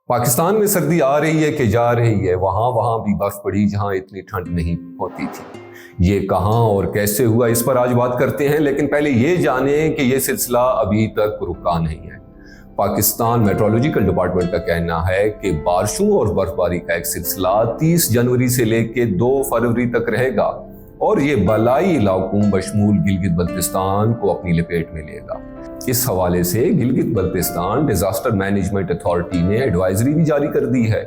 پاکستان میں سردی آ رہی ہے کہ جا رہی ہے، وہاں بھی برف پڑی جہاں اتنی ٹھنڈ نہیں ہوتی تھی۔ یہ کہاں اور کیسے ہوا، اس پر آج بات کرتے ہیں، لیکن پہلے یہ جانیں کہ یہ سلسلہ ابھی تک رکا نہیں ہے۔ پاکستان میٹرولوجیکل ڈپارٹمنٹ کا کہنا ہے کہ بارشوں اور برف باری کا ایک سلسلہ 30 جنوری سے لے کے 2 فروری تک رہے گا اور یہ بالائی علاقوں بشمول گلگت بلتستان کو اپنی لپیٹ میں لے گا۔ اس حوالے سے Gilgit Baltistan disaster management authority نے ایڈوائزری بھی جاری کر دی ہے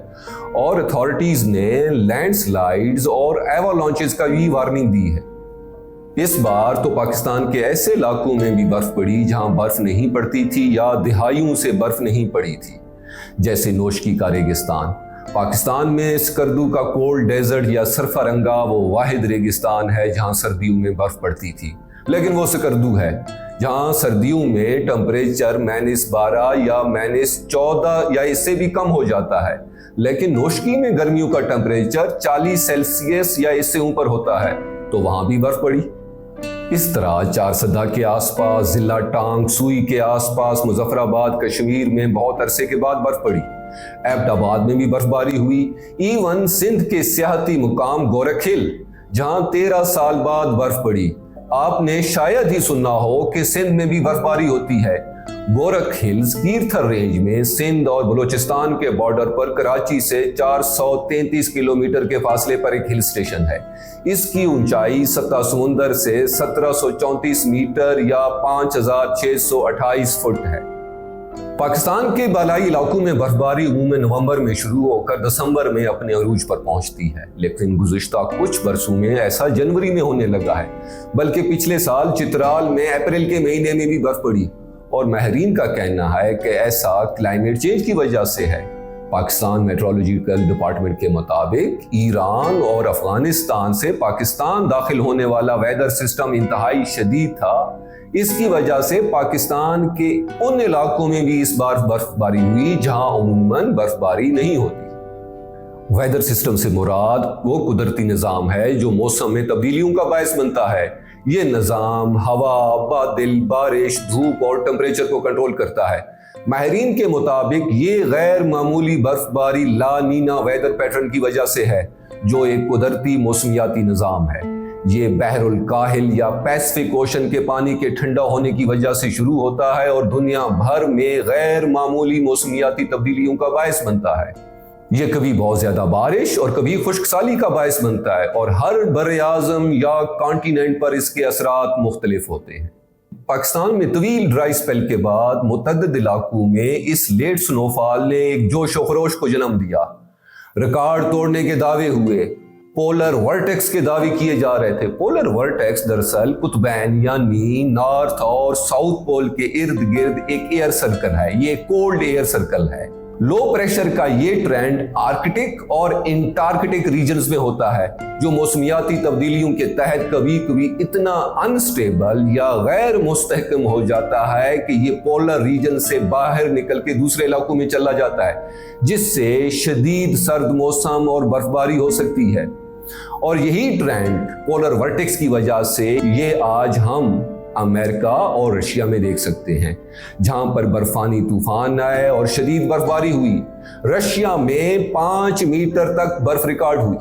اور اتھارٹیز نے لینڈ سلائیڈز اور ایوالانچز کا بھی وارننگ دی ہے۔ اس بار تو پاکستان کے ایسے علاقوں میں بھی برف پڑی جہاں برف نہیں پڑتی تھی یا دہائیوں سے برف نہیں پڑی تھی، جیسے نوشکی کا ریگستان۔ پاکستان میں سکردو کا کولڈ ڈیزرٹ یا سرفرنگا وہ واحد ریگستان ہے جہاں سردیوں میں برف پڑتی تھی، لیکن وہ سکردو ہے جہاں سردیوں میں ٹمپریچر -12 یا -14 یا اس سے بھی کم ہو جاتا ہے، لیکن نوشکی میں گرمیوں کا ٹمپریچر 40 سیلسیس یا اس سے اوپر ہوتا ہے، تو وہاں بھی برف پڑی۔ اس طرح چارسدہ کے آس پاس، ضلع ٹانگ سوئی کے آس پاس، مظفر آباد کشمیر میں بہت عرصے کے بعد برف پڑی۔ ایبٹ آباد میں بھی برف باری ہوئی۔ ایون سندھ کے سیاحتی مقام گورکھ ہل جہاں 13 سال بعد برف پڑی۔ آپ نے شاید ہی سنا ہو کہ سندھ میں بھی برف باری ہوتی ہے۔ گورکھ ہلز کیرتھر رینج میں سندھ اور بلوچستان کے بارڈر پر کراچی سے 433 کلومیٹر کے فاصلے پر ایک ہل اسٹیشن ہے۔ اس کی اونچائی سطح سمندر سے 1734 میٹر یا 5628 فٹ ہے۔ پاکستان کے بالائی علاقوں میں برفباری عموماً نومبر میں شروع ہو کر دسمبر میں اپنے عروج پر پہنچتی ہے، لیکن گزشتہ کچھ برسوں میں ایسا جنوری میں ہونے لگا ہے، بلکہ پچھلے سال چترال میں اپریل کے مہینے میں بھی برف پڑی، اور ماہرین کا کہنا ہے کہ ایسا کلائمیٹ چینج کی وجہ سے ہے۔ پاکستان میٹرولوجیکل ڈپارٹمنٹ کے مطابق ایران اور افغانستان سے پاکستان داخل ہونے والا ویدر سسٹم انتہائی شدید تھا۔ اس کی وجہ سے پاکستان کے ان علاقوں میں بھی اس بار برف باری ہوئی جہاں عموماً برف باری نہیں ہوتی۔ ویدر سسٹم سے مراد وہ قدرتی نظام ہے جو موسم میں تبدیلیوں کا باعث بنتا ہے۔ یہ نظام ہوا، بادل، بارش، دھوپ اور ٹمپریچر کو کنٹرول کرتا ہے۔ ماہرین کے مطابق یہ غیر معمولی برف باری لا نینا ویدر پیٹرن کی وجہ سے ہے، جو ایک قدرتی موسمیاتی نظام ہے۔ یہ بحر الکاہل یا پیسفک اوشن کے پانی کے ٹھنڈا ہونے کی وجہ سے شروع ہوتا ہے اور دنیا بھر میں غیر معمولی موسمیاتی تبدیلیوں کا باعث بنتا ہے۔ یہ کبھی بہت زیادہ بارش اور کبھی خشک سالی کا باعث بنتا ہے، اور ہر بر اعظم یا کانٹیننٹ پر اس کے اثرات مختلف ہوتے ہیں۔ پاکستان میں طویل ڈرائی سپیل کے بعد متعدد علاقوں میں اس لیٹ سنو فال نے ایک جوش و خروش کو جنم دیا۔ ریکارڈ توڑنے کے دعوے ہوئے، پولر ورٹیکس کے دعوے کیے جا رہے تھے۔ پولر ورٹیکس دراصل قطبین یعنی نارتھ اور ساؤتھ پول کے ارد گرد ایک ایئر سرکل ہے۔ یہ کولڈ ایئر سرکل ہے۔ لو پریشر کا یہ ٹرینڈ آرکٹک اور انٹارکٹک ریجنز میں ہوتا ہے، جو موسمیاتی تبدیلیوں کے تحت کبھی کبھی اتنا انسٹیبل یا غیر مستحکم ہو جاتا ہے کہ یہ پولر ریجن سے باہر نکل کے دوسرے علاقوں میں چلا جاتا ہے، جس سے شدید سرد موسم اور برفباری ہو سکتی ہے۔ اور یہی ٹرینڈ پولر ورٹیکس کی وجہ سے یہ آج ہم امریکہ اور رشیا میں دیکھ سکتے ہیں، جہاں پر برفانی طوفان آئے اور شدید برفباری ہوئی۔ رشیا میں 5 میٹر تک برف ریکارڈ ہوئی،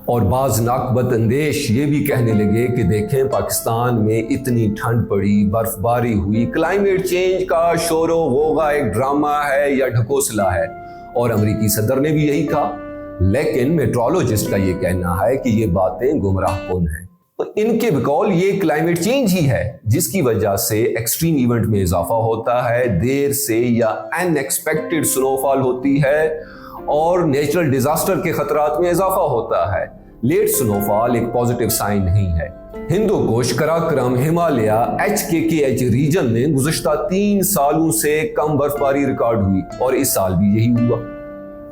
اور بعض ناقبت اندیش یہ بھی کہنے لگے کہ دیکھیں پاکستان میں اتنی ٹھنڈ پڑی، برف باری ہوئی، کلائمیٹ چینج کا شور و غوغا ایک ڈرامہ ہے یا ڈھکوسلا ہے، اور امریکی صدر نے بھی یہی کہا۔ لیکن میٹرولوجسٹ کا یہ کہنا ہے کہ یہ باتیں گمراہ کن ہیں۔ ان کے بقول یہ کلائمیٹ چینج ہی ہے جس کی وجہ سے ایکسٹریم ایونٹ میں اضافہ ہوتا ہے، دیر سے یا ان ایکسپیکٹڈ سنو فال ہوتی ہے، اور نیچرل ڈیزاسٹر کے خطرات میں اضافہ ہوتا ہے۔ لیٹ سنو فال ایک پازیٹیو سائن نہیں ہے۔ ہندوکوش، کراکرم، ہمالیہ، HKKH ریجن میں گزشتہ 3 سالوں سے کم برفباری ریکارڈ ہوئی، اور اس سال بھی یہی ہوا۔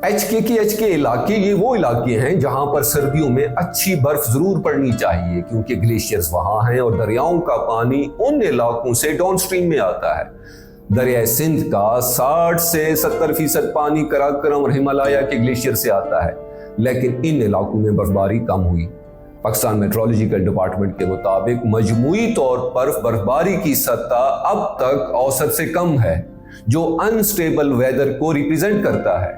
HKKH کے علاقے یہ وہ علاقے ہیں جہاں پر سردیوں میں اچھی برف ضرور پڑنی چاہیے، کیونکہ گلیشیئرز وہاں ہیں اور دریاؤں کا پانی ان علاقوں سے ڈاؤن سٹریم میں آتا ہے۔ دریائے سندھ کا 60 سے 70% پانی کراکرم اور ہمالیہ کے گلیشیئر سے آتا ہے، لیکن ان علاقوں میں برفباری کم ہوئی۔ پاکستان میٹرولوجیکل ڈپارٹمنٹ کے مطابق مجموعی طور پر برفباری کی سطح اب تک اوسط سے کم ہے، جو انسٹیبل ویدر کو ریپرزینٹ کرتا ہے۔